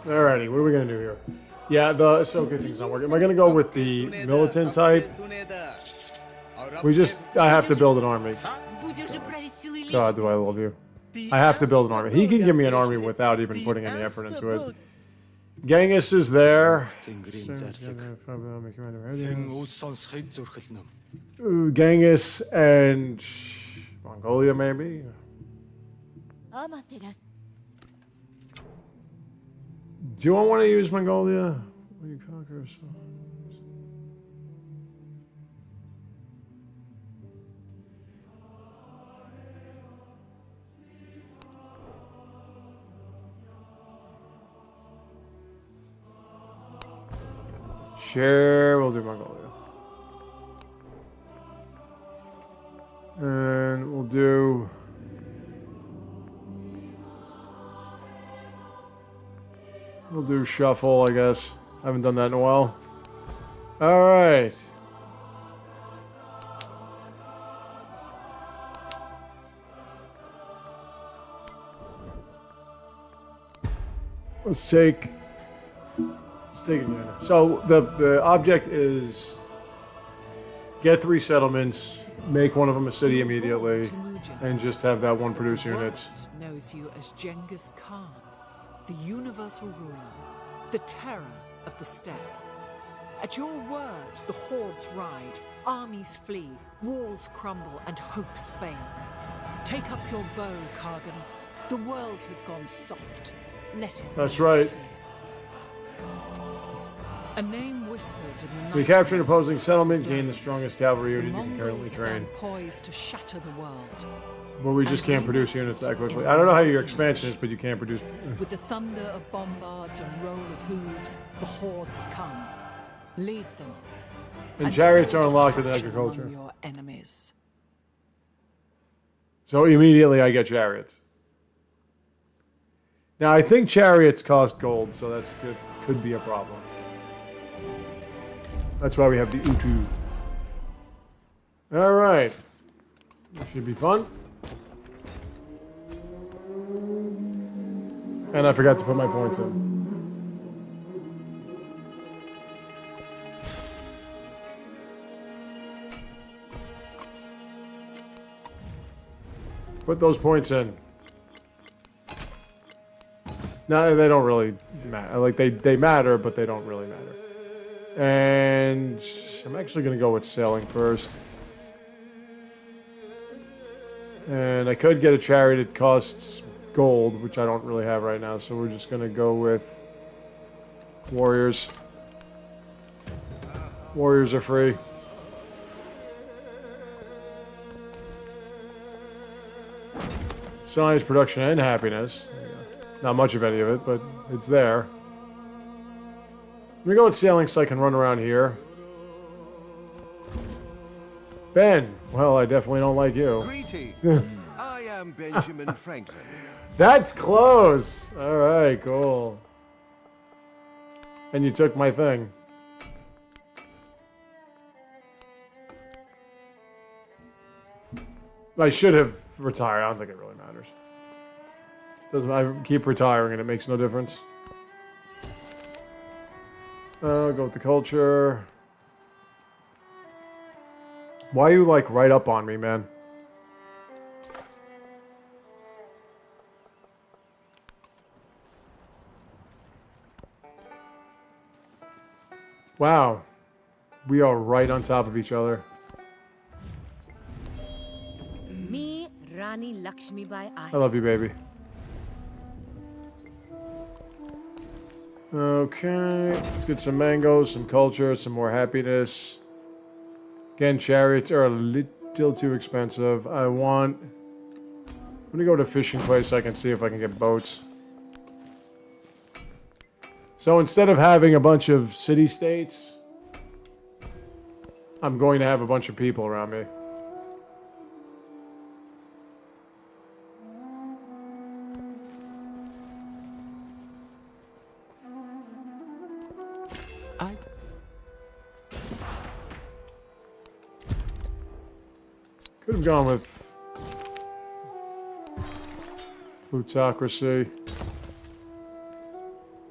Alrighty, what are we gonna do here? Yeah, the Ashoka thing's not working. Am I gonna go with the militant type? I have to build an army. God, do I love you. I have to build an army. He can give me an army without even putting any effort into it. Genghis is there. Genghis and Mongolia, maybe? Do I want to use Mongolia? Will you conquer us? Sure, we'll do Mongolia. And we'll do... We'll do shuffle, I guess. I haven't done that in a while. Alright. Let's take it again. So the object is get 3 settlements, make one of them a city immediately, and just have that one produce units. Knows you as Genghis Khan, the universal ruler, the terror of the steppe. At your word, the hordes ride, armies flee, walls crumble, and hopes fail. Take up your bow, Kargan. The world has gone soft. Let it. That's right. A name whispered in the We capture an opposing settlement, gain the strongest cavalry unit you can currently train. Poised to shatter the world. But we just can't produce units that quickly. I don't know how your expansion is, but you can't produce... With the thunder of bombards and roll of hooves, the hordes come. Lead them. And chariots are unlocked in agriculture. Your enemies. So immediately I get chariots. Now I think chariots cost gold, so that's could be a problem. That's why we have the Utu. Alright. This should be fun. And I forgot to put my points in. Put those points in. No, they don't really matter. Like, they matter, but they don't really matter. And I'm actually going to go with sailing first. And I could get a chariot. It costs gold, which I don't really have right now, so we're just going to go with warriors. Warriors are free. Science, production, and happiness. Not much of any of it, but it's there. Let me go with sailing so I can run around here. Ben, well, I definitely don't like you. Greetings. I am Benjamin Franklin. That's close. All right, cool. And you took my thing. I should have retired. I don't think it really matters. Doesn't I keep retiring and it makes no difference. Go with the culture. Why are you like right up on me, man? Wow. We are right on top of each other. Me, Rani Lakshmi Bai. I love you, baby. Okay, let's get some mangoes, some culture, some more happiness. Again, chariots are a little too expensive. I'm gonna go to a fishing place so I can see if I can get boats. So instead of having a bunch of city-states, I'm going to have a bunch of people around me. Could have gone with plutocracy.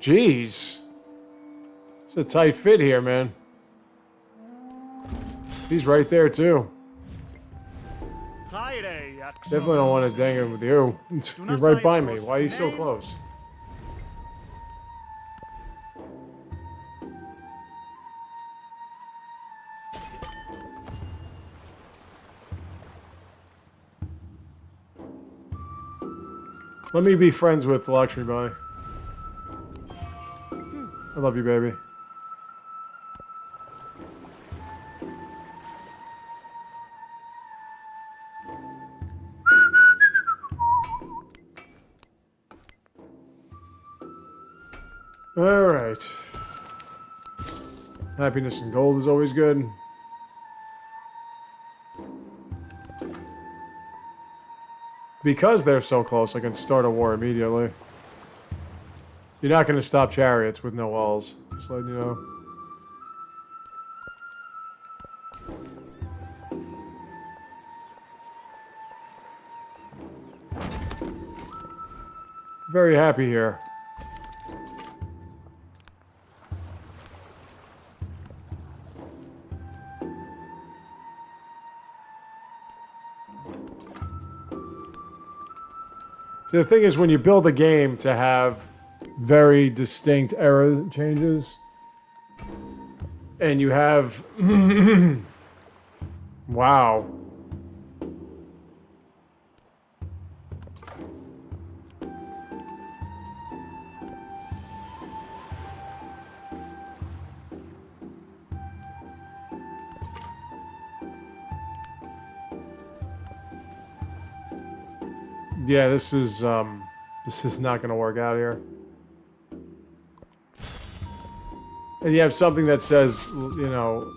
Jeez. It's a tight fit here, man. He's right there, too. Definitely don't want to dang it with you. You're right by me. Why are you so close? Let me be friends with Lakshmi Bai. I love you, baby. Alright. Happiness and gold is always good. Because they're so close, I can start a war immediately. You're not going to stop chariots with no walls. Just letting you know. Very happy here. The thing is, when you build a game to have very distinct era changes, and you have... wow. Yeah, this is not going to work out here. And you have something that says, you know...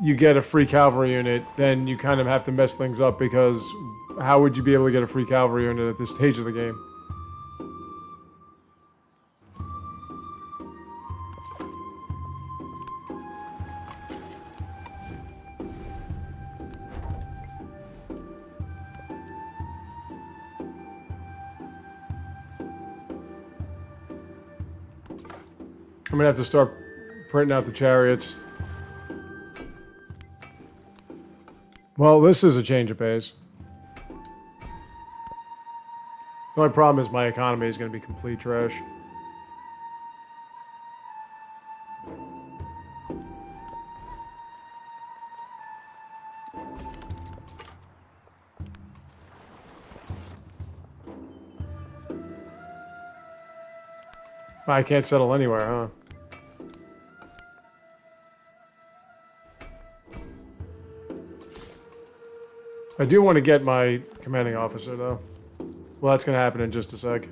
you get a free cavalry unit, then you kind of have to mess things up because how would you be able to get a free cavalry unit at this stage of the game? I'm gonna have to start printing out the chariots. Well, this is a change of pace. The only problem is my economy is gonna be complete trash. I can't settle anywhere, huh? I do want to get my commanding officer, though. Well, that's going to happen in just a sec.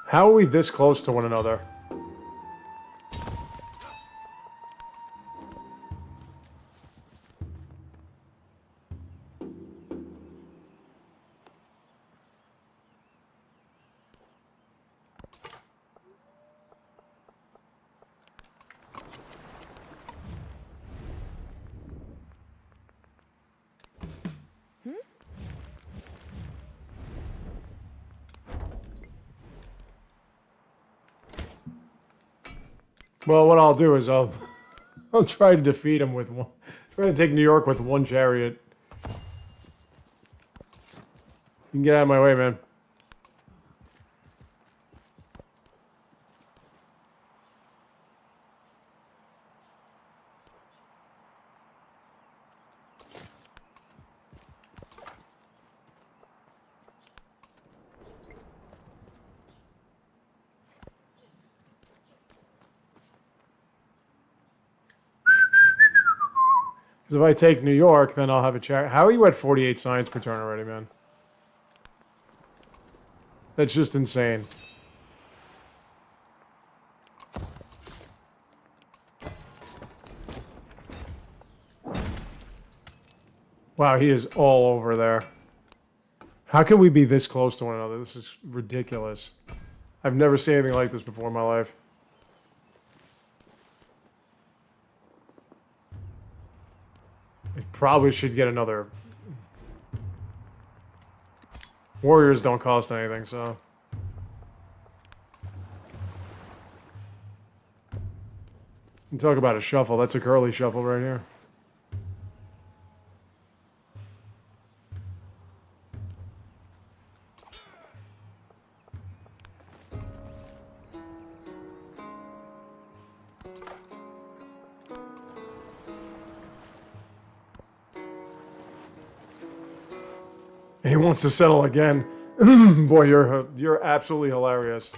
How are we this close to one another? Well, what I'll do is I'll try to defeat him with one. Try to take New York with one chariot. You can get out of my way, man. Because if I take New York, then I'll have a chariot. How are you at 48 science per turn already, man? That's just insane. Wow, he is all over there. How can we be this close to one another? This is ridiculous. I've never seen anything like this before in my life. I probably should get another. Warriors don't cost anything, so. And talk about a shuffle. That's a curly shuffle right here. He wants to settle again. Boy, you're absolutely hilarious.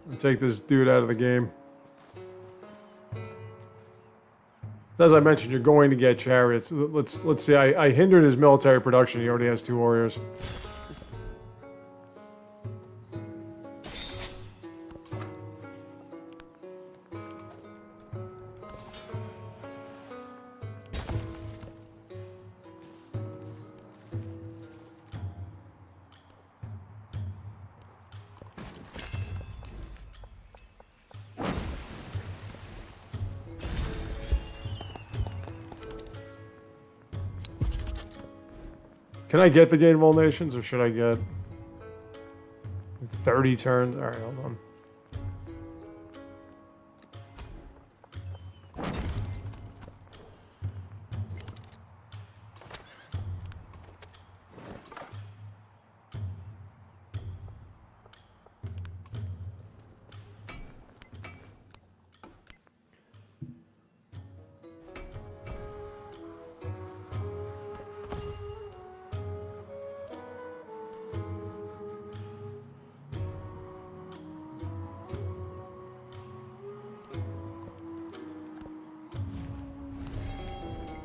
I'll take this dude out of the game. As I mentioned, you're going to get chariots. Let's see. I hindered his military production. He already has 2 warriors. Can I get the Gate of All Nations, or should I get 30 turns? All right, hold on.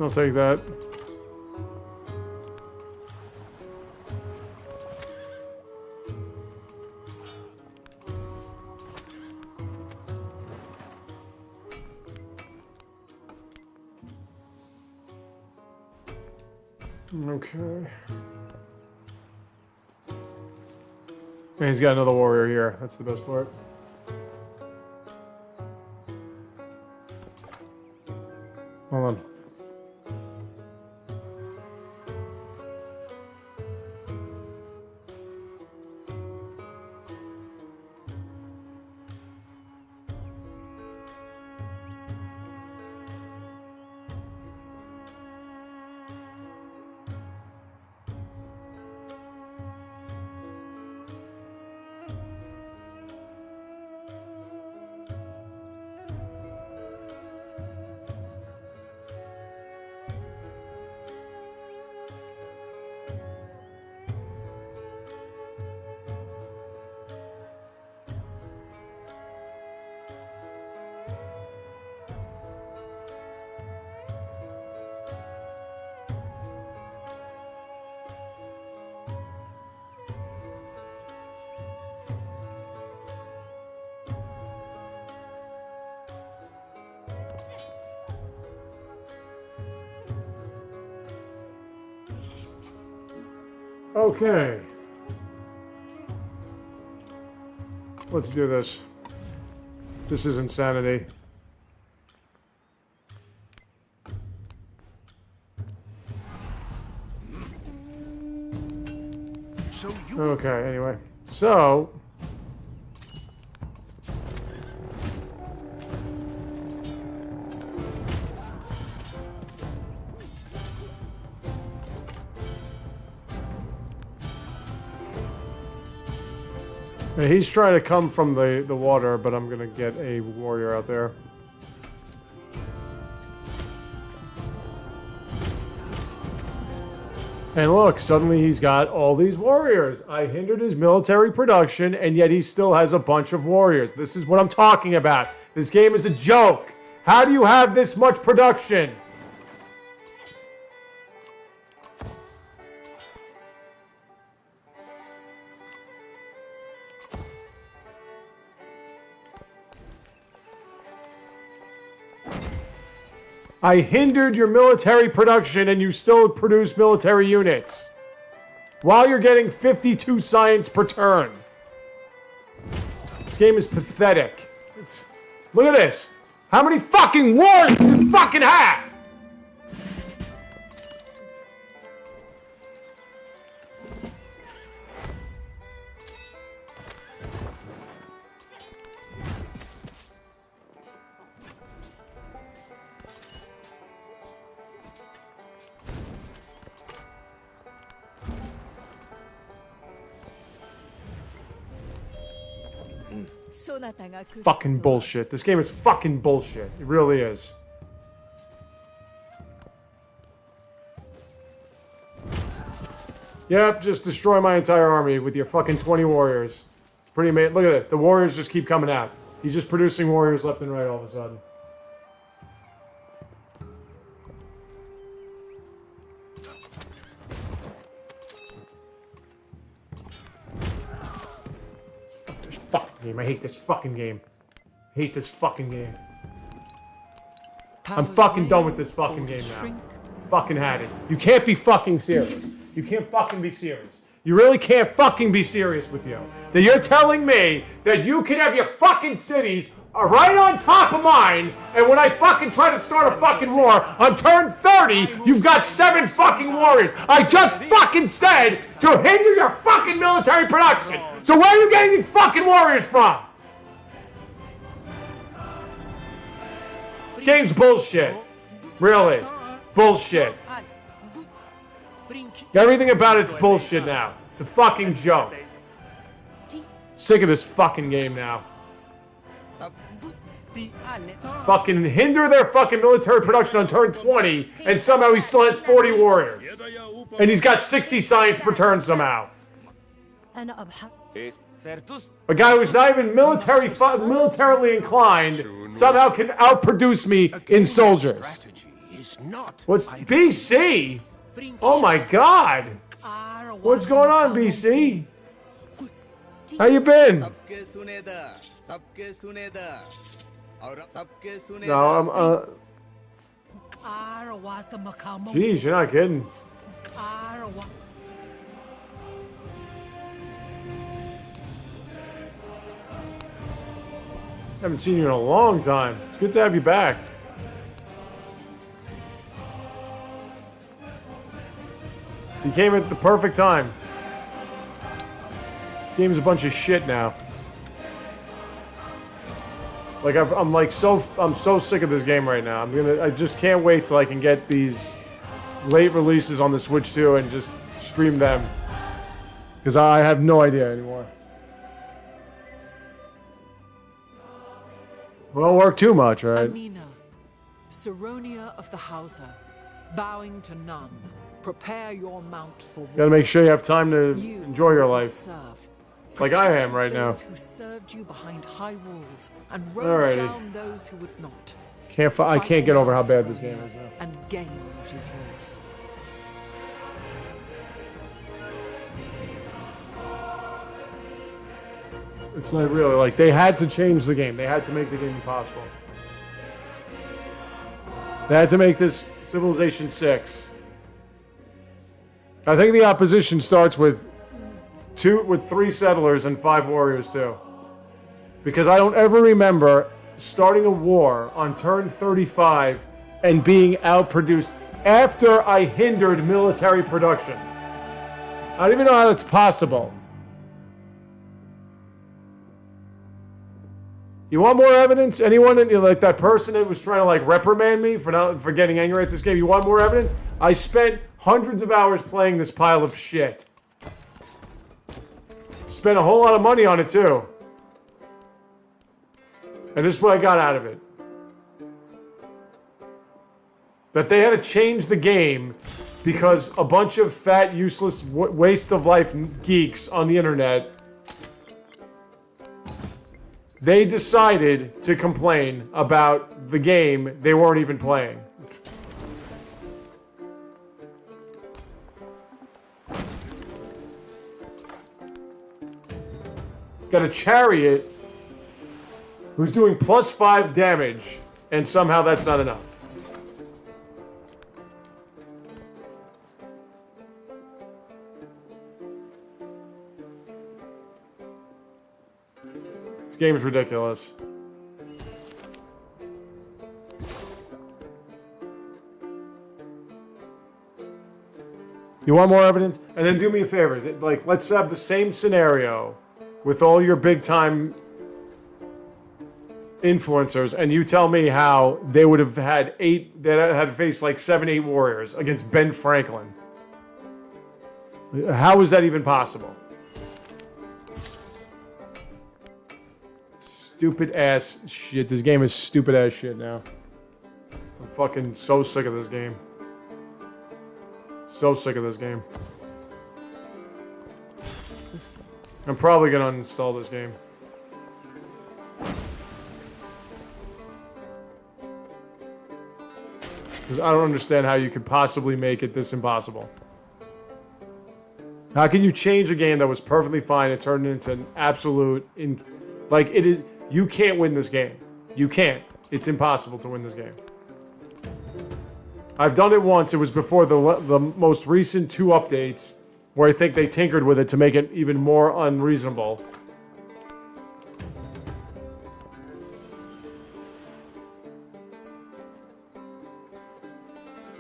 I'll take that. Okay. And he's got another warrior here. That's the best part. Hold on. Okay. Let's do this. This is insanity. Okay, anyway. So... he's trying to come from the water, but I'm going to get a warrior out there. And look, suddenly he's got all these warriors. I hindered his military production, and yet he still has a bunch of warriors. This is what I'm talking about. This game is a joke. How do you have this much production? I hindered your military production and you still produce military units. While you're getting 52 science per turn. This game is pathetic. Look at this. How many fucking wars do you fucking have? Fucking bullshit. This game is fucking bullshit. It really is. Yep, just destroy my entire army with your fucking 20 warriors. It's pretty amazing. Look at it. The warriors just keep coming out. He's just producing warriors left and right all of a sudden. Fucking game. I hate this fucking game. I hate this fucking game. I'm fucking done with this fucking game now. Fucking had it. You can't be fucking serious. You can't fucking be serious. You really can't fucking be serious with you. That you're telling me that you can have your fucking cities right on top of mine, and when I fucking try to start a fucking war, on turn 30, you've got 7 fucking warriors. I just fucking said to hinder your fucking military production. So where are you getting these fucking warriors from? This game's bullshit. Really. Bullshit. Everything about it's bullshit now. It's a fucking joke. Sick of this fucking game now. Fucking hinder their fucking military production on turn 20, and somehow he still has 40 warriors. And he's got 60 science per turn somehow. A guy who's not even militarily inclined somehow can outproduce me in soldiers. What's BC? Oh my god! What's going on, BC? How you been? No, Jeez, you're not kidding. Haven't seen you in a long time. It's good to have you back. You came at the perfect time. This game's a bunch of shit now. Like I'm so sick of this game right now. I just can't wait till I can get these late releases on the Switch 2 and just stream them. Because I have no idea anymore. Well, don't work too much, right? Amina, Saronia of the Hausa, bowing to none. Prepare your mount for war. Gotta make sure you have time to enjoy your life. Like I am right now. Who served you behind high walls and rode down those who would not. I can't get over how bad this game is now. And gain what is yours. It's not really like they had to change the game. They had to make the game impossible. They had to make this Civilization 6. I think the opposition starts with 3 settlers and 5 warriors too. Because I don't ever remember starting a war on turn 35 and being outproduced after I hindered military production. I don't even know how that's possible. You want more evidence? Anyone, like that person that was trying to like reprimand me for getting angry at this game? You want more evidence? I spent hundreds of hours playing this pile of shit. Spent a whole lot of money on it too. And this is what I got out of it. That they had to change the game because a bunch of fat, useless, waste of life geeks on the internet, they decided to complain about the game they weren't even playing. Got a chariot who's doing +5 damage, and somehow that's not enough. This game is ridiculous. You want more evidence? And then do me a favor. Like, let's have the same scenario with all your big-time influencers, and you tell me how they would have had faced like 7, 8 warriors against Ben Franklin. How is that even possible? Stupid ass shit. This game is stupid ass shit now. I'm fucking so sick of this game. So sick of this game. I'm probably gonna uninstall this game. Because I don't understand how you could possibly make it this impossible. How can you change a game that was perfectly fine and turn it into an absolute... Like, it is... You can't win this game. You can't. It's impossible to win this game. I've done it once. It was before the most recent 2 updates, where I think they tinkered with it to make it even more unreasonable.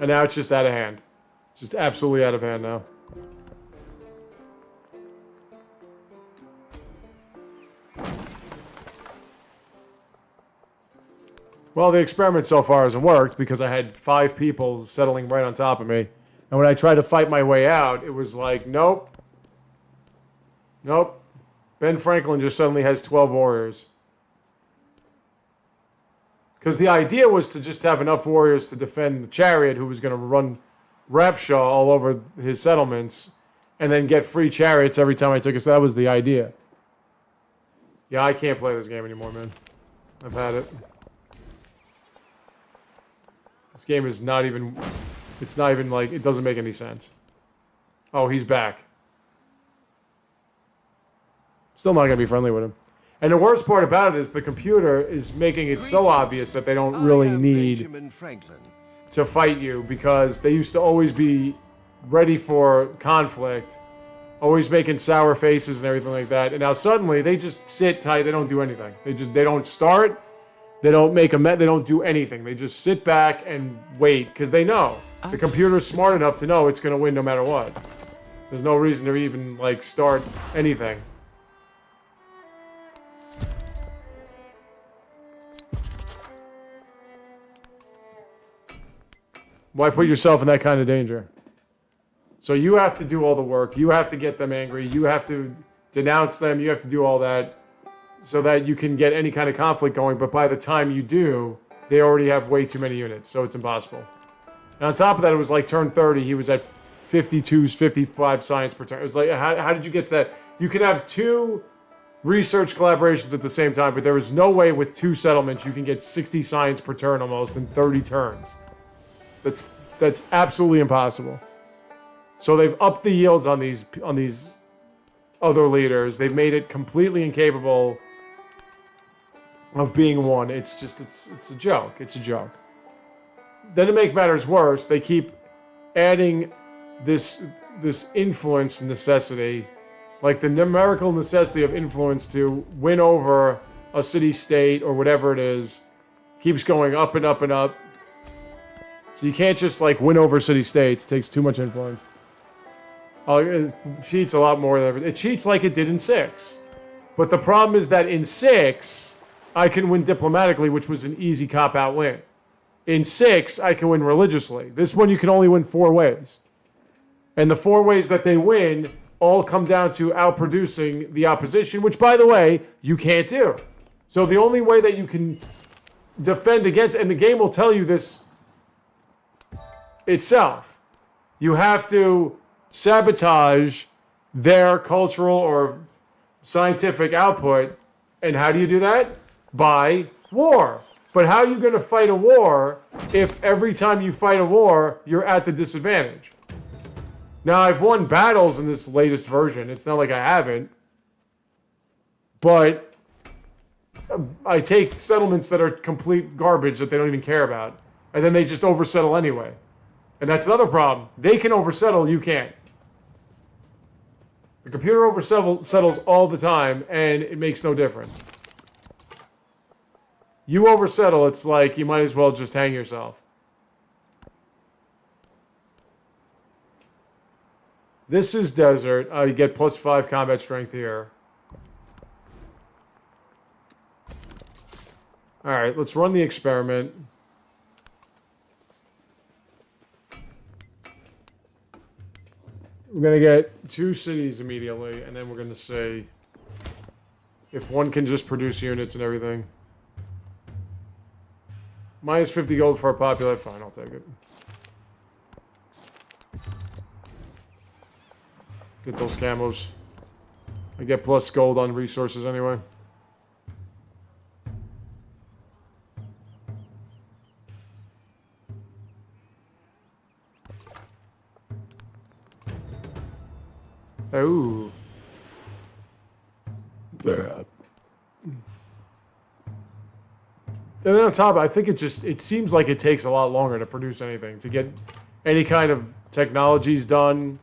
And now it's just out of hand. Just absolutely out of hand now. Well, the experiment so far hasn't worked because I had 5 people settling right on top of me. And when I tried to fight my way out, it was like, nope. Nope. Ben Franklin just suddenly has 12 warriors. Because the idea was to just have enough warriors to defend the chariot who was going to run Rapshaw all over his settlements and then get free chariots every time I took it. So that was the idea. Yeah, I can't play this game anymore, man. I've had it. This game is not even... It's not even like... It doesn't make any sense. Oh, he's back. Still not going to be friendly with him. And the worst part about it is the computer is making it so obvious that they don't really need to fight you, because they used to always be ready for conflict, always making sour faces and everything like that. And now suddenly they just sit tight. They don't do anything. They don't start. They don't make they don't do anything. They just sit back and wait because they know the computer's smart enough to know it's going to win no matter what. There's no reason to even like start anything. Why put yourself in that kind of danger? So you have to do all the work. You have to get them angry. You have to denounce them. You have to do all that so that you can get any kind of conflict going. But by the time you do, they already have way too many units, so it's impossible. And on top of that, it was like turn 30. He was at 52, 55 science per turn. It was like, how did you get to that? You can have 2 research collaborations at the same time, but there is no way with 2 settlements you can get 60 science per turn almost in 30 turns. That's absolutely impossible. So they've upped the yields on these other leaders. They've made it completely incapable of being won. It's just it's a joke. It's a joke. Then to make matters worse, they keep adding this influence necessity, like the numerical necessity of influence to win over a city-state or whatever it is, keeps going up and up and up. So you can't just like win over city-states. It takes too much influence. It cheats a lot more than it cheats like it did in 6. But the problem is that in 6, I can win diplomatically, which was an easy cop-out win. In 6, I can win religiously. This one you can only win 4 ways. And the 4 ways that they win all come down to outproducing the opposition, which, by the way, you can't do. So the only way that you can defend against, and the game will tell you this itself, You have to sabotage their cultural or scientific output. And how do you do that? By war. But how are you going to fight a war if every time you fight a war, you're at the disadvantage? Now, I've won battles in this latest version. It's not like I haven't. But I take settlements that are complete garbage that they don't even care about. And then they just oversettle anyway. And that's another problem. They can oversettle, you can't. The computer oversettles all the time, and it makes no difference. You oversettle, it's like you might as well just hang yourself. This is desert. You get +5 combat strength here. Alright, let's run the experiment. We're going to get 2 cities immediately, and then we're going to see if one can just produce units and everything. Minus 50 gold for a populate. Fine, I'll take it. Get those camos. I get plus gold on resources anyway. Oh. And then on top, I think it seems like it takes a lot longer to produce anything, to get any kind of technologies done,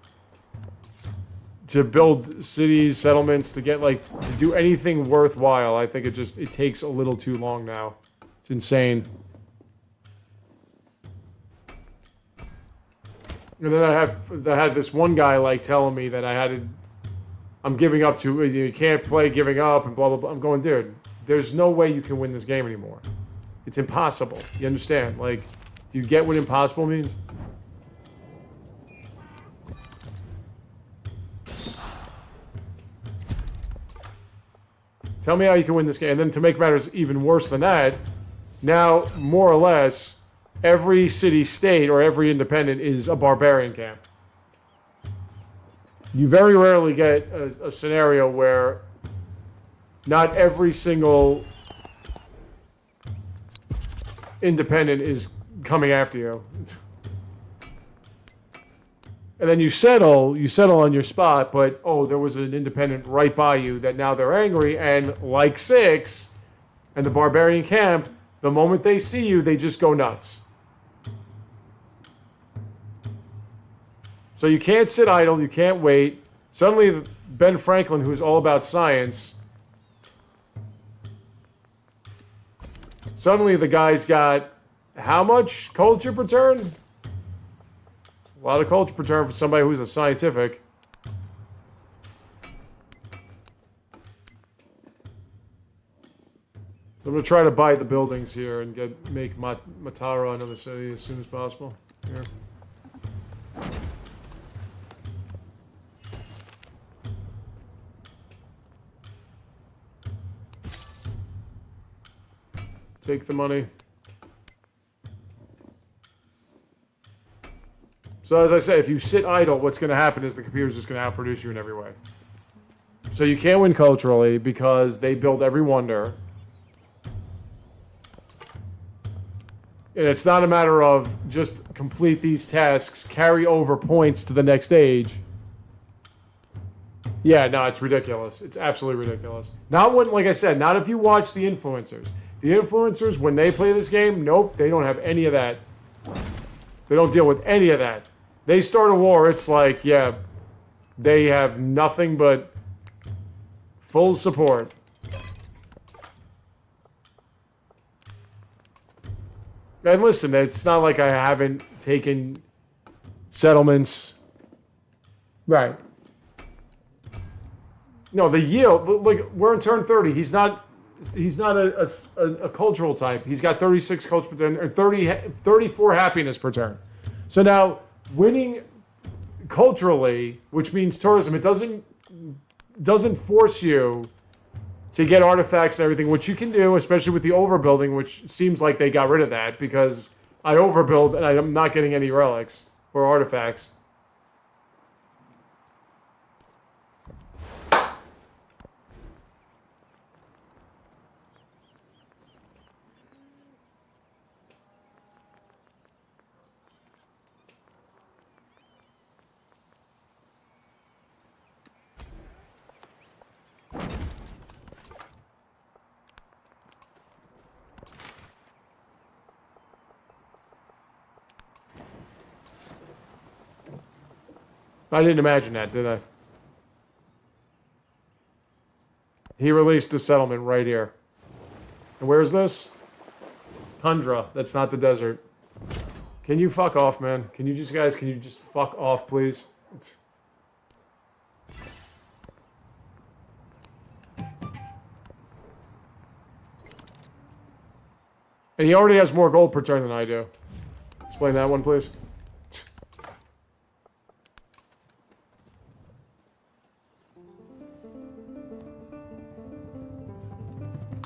to build cities, settlements, to get to do anything worthwhile. I think it takes a little too long now. It's insane. And then I had this one guy telling me that I'm giving up to, you can't play giving up and blah, blah, blah. I'm going, dude, there's no way you can win this game anymore. It's impossible. You understand? Do you get what impossible means? Tell me how you can win this game. And then to make matters even worse than that, now, more or less, every city-state or every independent is a barbarian camp. You very rarely get a scenario where not every single independent is coming after you. And then you settle on your spot, but there was an independent right by you that now they're angry, and like 6 and the barbarian camp, the moment they see you, they just go nuts. So you can't sit idle, you can't wait. Suddenly, Ben Franklin, who's all about science, suddenly the guy's got how much culture per turn? It's a lot of culture per turn for somebody who's a scientific. I'm going to try to buy the buildings here and make Matara another city as soon as possible. Here. Take the money. So as I say, if you sit idle, what's going to happen is the computer's just going to outproduce you in every way. So you can't win culturally because they build every wonder. And it's not a matter of just complete these tasks, carry over points to the next age. Yeah, no, it's ridiculous. It's absolutely ridiculous. Not when, like I said, not if you watch the influencers. The influencers, when they play this game, nope, they don't have any of that. They don't deal with any of that. They start a war, it's like, yeah, they have nothing but full support. And listen, it's not like I haven't taken settlements. Right. No, the yield, we're in turn 30. He's not a cultural type. He's got 36 culture per turn, or 34 happiness per turn. So now, winning culturally, which means tourism, it doesn't force you to get artifacts and everything, which you can do, especially with the overbuilding, which seems like they got rid of that because I overbuild and I'm not getting any relics or artifacts. I didn't imagine that, did I? He released a settlement right here. And where's this? Tundra. That's not the desert. Can you fuck off, man? Can you just fuck off, please? And he already has more gold per turn than I do. Explain that one, please.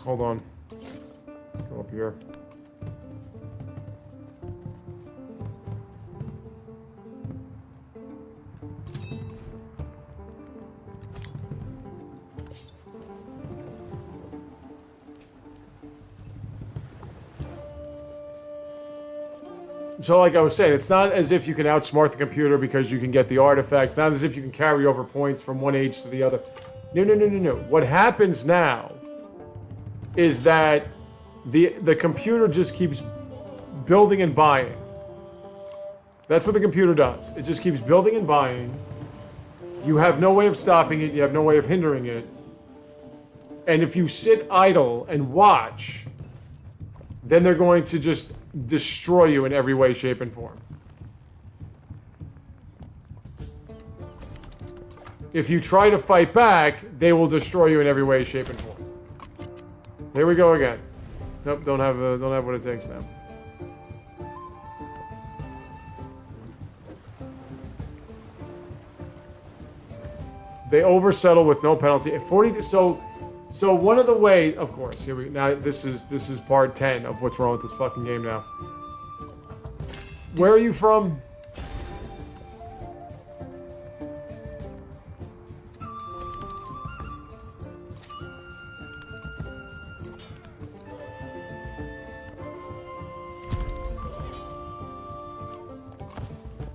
Hold on. Let's go up here. So like I was saying, it's not as if you can outsmart the computer because you can get the artifacts. It's not as if you can carry over points from one age to the other. No, no, no, no, no. What happens now is that the computer just keeps building and buying. That's what the computer does. It just keeps building and buying. You have no way of stopping it. You have no way of hindering it. And if you sit idle and watch, then they're going to just destroy you in every way, shape, and form. If you try to fight back, they will destroy you in every way, shape, and form. Here we go again. Nope, don't have what it takes now. They oversettle with no penalty. 40. So one of the ways, of course, here we now. This is part 10 of what's wrong with this fucking game now. Where are you from?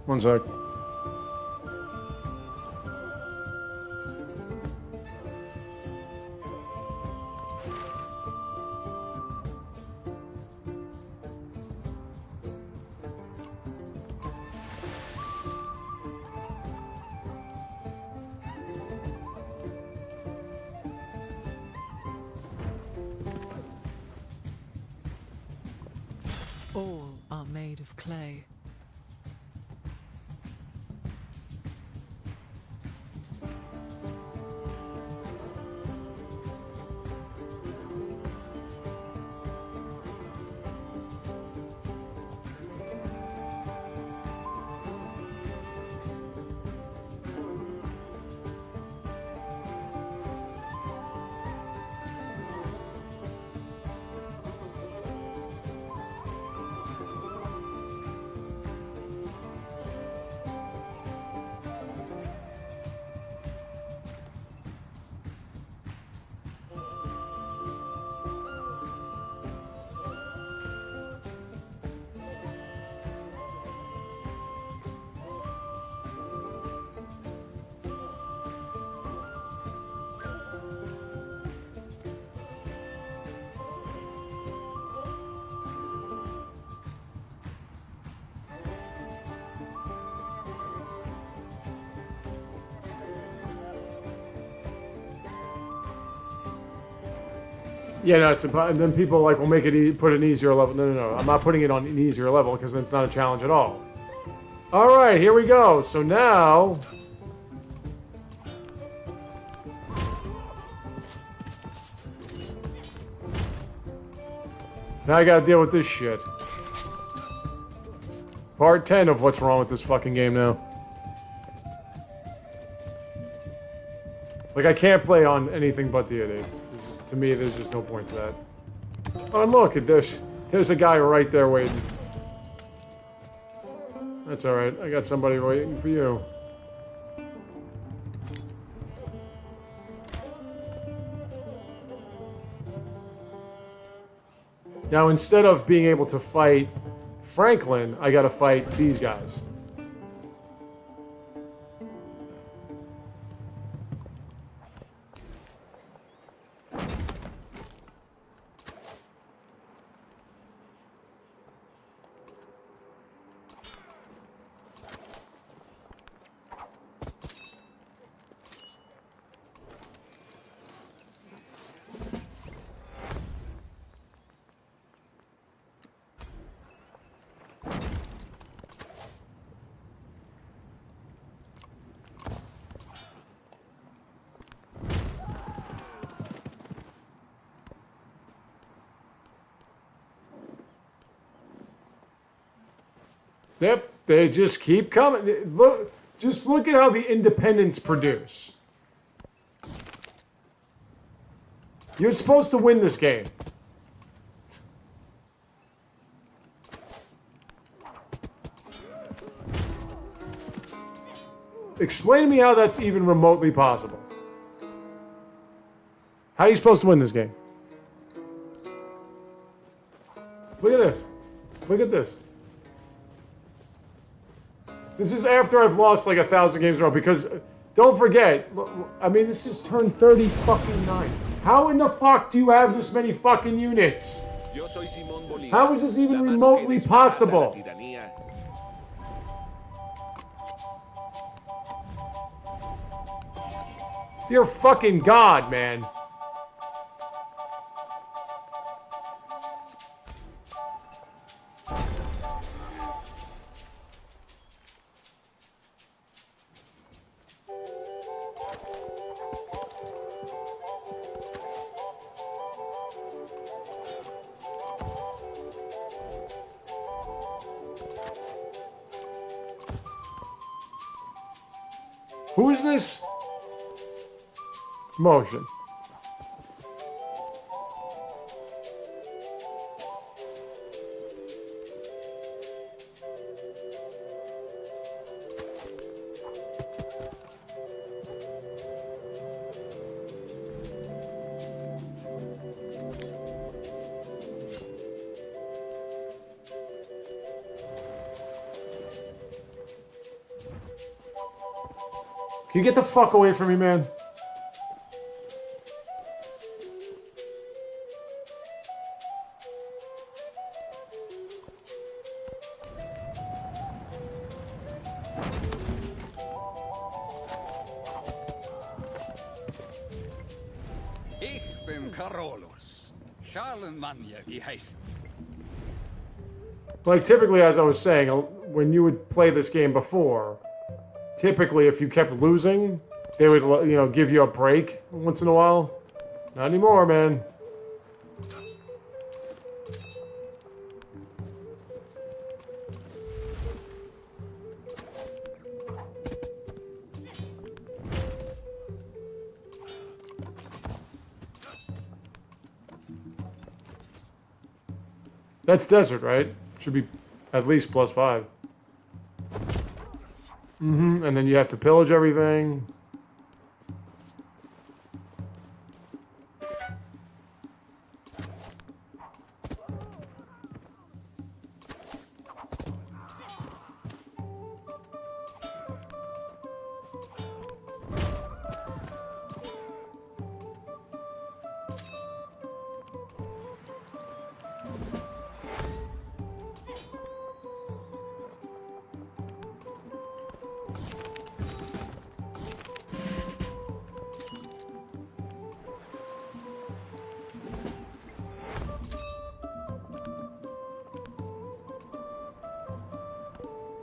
One sec. All are made of clay. Yeah, no, it's and then people are like, "We'll make it put an easier level." No, no, no. I'm not putting it on an easier level because then it's not a challenge at all. All right, here we go. So now, I gotta deal with this shit. Part 10 of what's wrong with this fucking game now. Like, I can't play on anything but deity. To me, there's just no point to that. Oh, and look at this. There's a guy right there waiting. That's alright. I got somebody waiting for you. Now, instead of being able to fight Franklin, I gotta fight these guys. Yep, they just keep coming. Look, just look at how the independents produce. You're supposed to win this game. Explain to me how that's even remotely possible. How are you supposed to win this game? Look at this. Look at this. This is after I've lost like 1,000 games in a row because, don't forget, I mean, this is turn 30 fucking 9. How in the fuck do you have this many fucking units? How is this even remotely possible? Dear fucking God, man. Who is this? Motion. Can you get the fuck away from me, man? Ich bin Carolus. Schalenmanja geheißen. Like, typically, as I was saying, when you would play this game before, typically, if you kept losing, they would, you know, give you a break once in a while. Not anymore, man. That's desert, right? Should be at least +5. And then you have to pillage everything.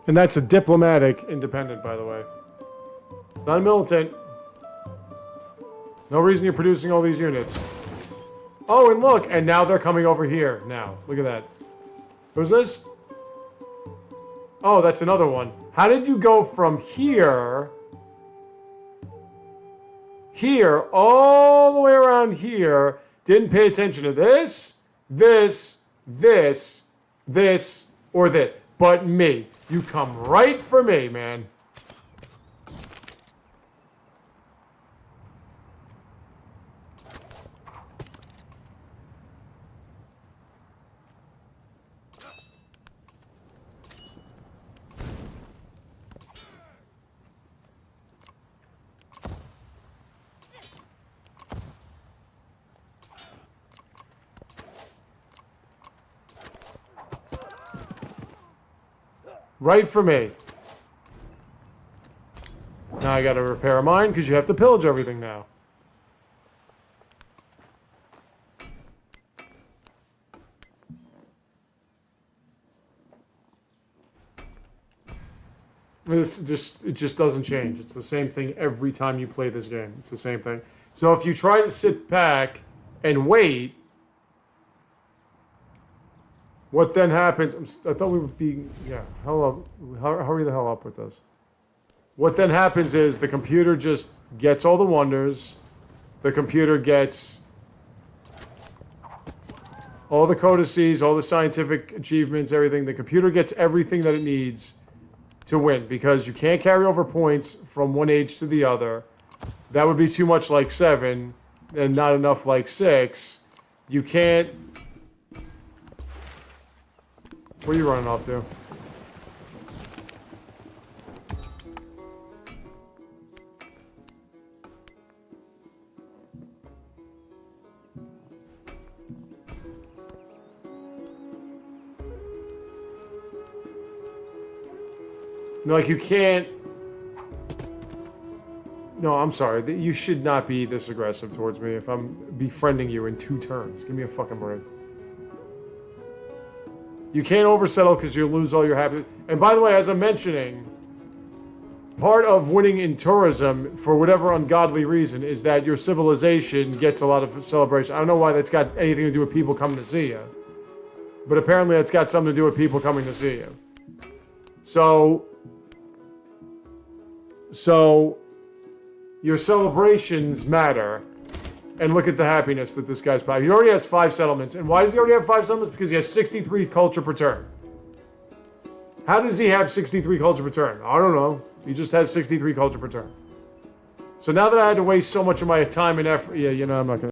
And that's a diplomatic independent, by the way. It's not a militant. No reason you're producing all these units. Oh, and look, and now they're coming over here now. Look at that. Who's this? Oh, that's another one. How did you go from here, all the way around here, didn't pay attention to this, this, or this, but me. You come right for me, man. Right for me. Now I gotta repair a mine because you have to pillage everything now. It just doesn't change. It's the same thing every time you play this game. It's the same thing. So if you try to sit back and wait, What then happens? I thought we would be, yeah, hurry the hell up with this. What then happens is the computer just gets all the wonders. The computer gets all the codices, all the scientific achievements, everything. The computer gets everything that it needs to win because you can't carry over points from one age to the other. That would be too much like 7 and not enough like 6. You can't... Where are you running off to? No, like you can't... No, I'm sorry. You should not be this aggressive towards me if I'm befriending you in 2 turns. Give me a fucking break. You can't oversettle because you lose all your happiness. And by the way, as I'm mentioning, part of winning in tourism, for whatever ungodly reason, is that your civilization gets a lot of celebration. I don't know why that's got anything to do with people coming to see you. But apparently that's got something to do with people coming to see you. So your celebrations matter. And look at the happiness that this guy's buying. He already has 5 settlements. And why does he already have 5 settlements? Because he has 63 culture per turn. How does he have 63 culture per turn? I don't know. He just has 63 culture per turn. So now that I had to waste so much of my time and effort... Yeah, you know, I'm not going to...